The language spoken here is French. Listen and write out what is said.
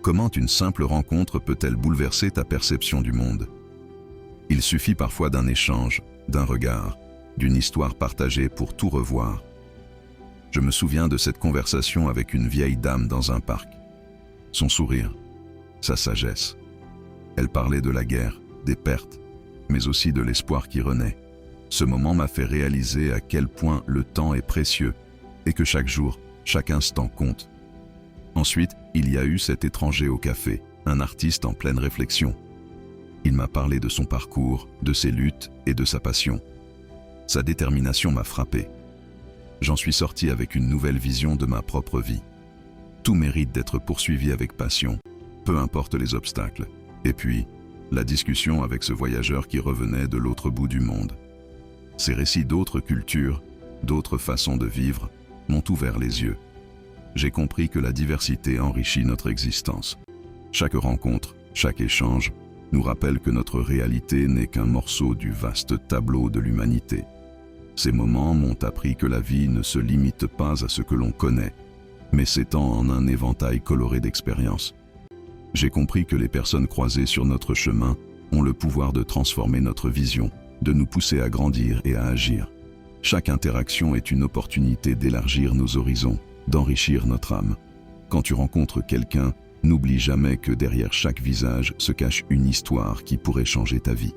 Comment une simple rencontre peut-elle bouleverser ta perception du monde? Il suffit parfois d'un échange, d'un regard, d'une histoire partagée pour tout revoir. Je me souviens de cette conversation avec une vieille dame dans un parc. Son sourire, sa sagesse. Elle parlait de la guerre, des pertes, mais aussi de l'espoir qui renaît. Ce moment m'a fait réaliser à quel point le temps est précieux et que chaque jour, chaque instant compte. Ensuite, il y a eu cet étranger au café, un artiste en pleine réflexion. Il m'a parlé de son parcours, de ses luttes et de sa passion. Sa détermination m'a frappé. J'en suis sorti avec une nouvelle vision de ma propre vie. Tout mérite d'être poursuivi avec passion, peu importe les obstacles. Et puis, la discussion avec ce voyageur qui revenait de l'autre bout du monde. Ces récits d'autres cultures, d'autres façons de vivre, m'ont ouvert les yeux. J'ai compris que la diversité enrichit notre existence. Chaque rencontre, chaque échange, nous rappelle que notre réalité n'est qu'un morceau du vaste tableau de l'humanité. Ces moments m'ont appris que la vie ne se limite pas à ce que l'on connaît, mais s'étend en un éventail coloré d'expériences. J'ai compris que les personnes croisées sur notre chemin ont le pouvoir de transformer notre vision, de nous pousser à grandir et à agir. Chaque interaction est une opportunité d'élargir nos horizons, d'enrichir notre âme. Quand tu rencontres quelqu'un, n'oublie jamais que derrière chaque visage se cache une histoire qui pourrait changer ta vie.